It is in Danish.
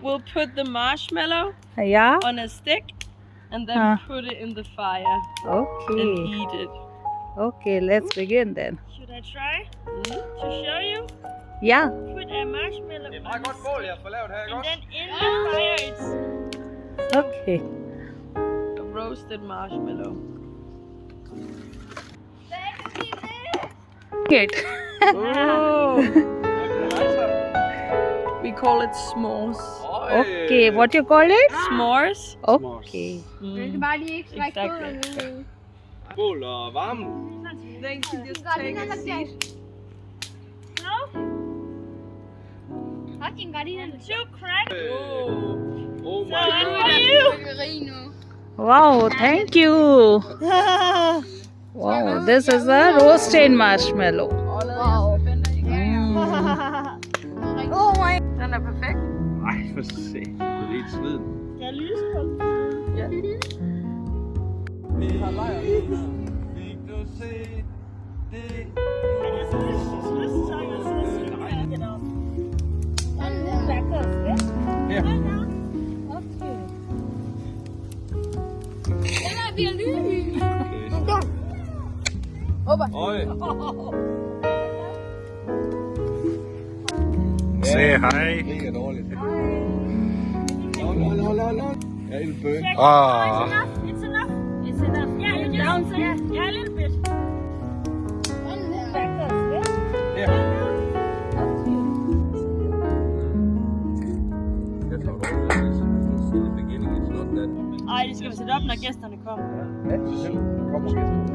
we'll put the marshmallow Yeah. on a stick and then put it in the fire and Okay. eat it. Okay, let's begin then. Should I try to show you? Yeah. Put a marshmallow Det er on meget godt mål, jeg får lavet her, ikke and også? then in the fire it's Okay. a roasted marshmallow. Good. Oh. We call it s'mores. Okay, what you call it? S'mores. Okay. Exactly. Bål og varme. Then you can just take a seat. Two crackers. Oh So my one god. for you. Wow, thank you. Wow, this is a roasted marshmallow. Den er perfekt. Ej, for se. Det er helt sveden. Jeg er lys på. Ja. Vi har lejr. Vi kan se det. Her. Øj. Say hi. Mega dårligt. Hold. Ja, en bøn. Ah. It's enough. It's enough. Yeah, you just down, yeah, a little bit. Her. Jeg tror dog, at det er beginning, it's not that. Ej, det skal vi sætte op, når gæsterne kommer. Ja, selvfølgelig. Kommer gæster.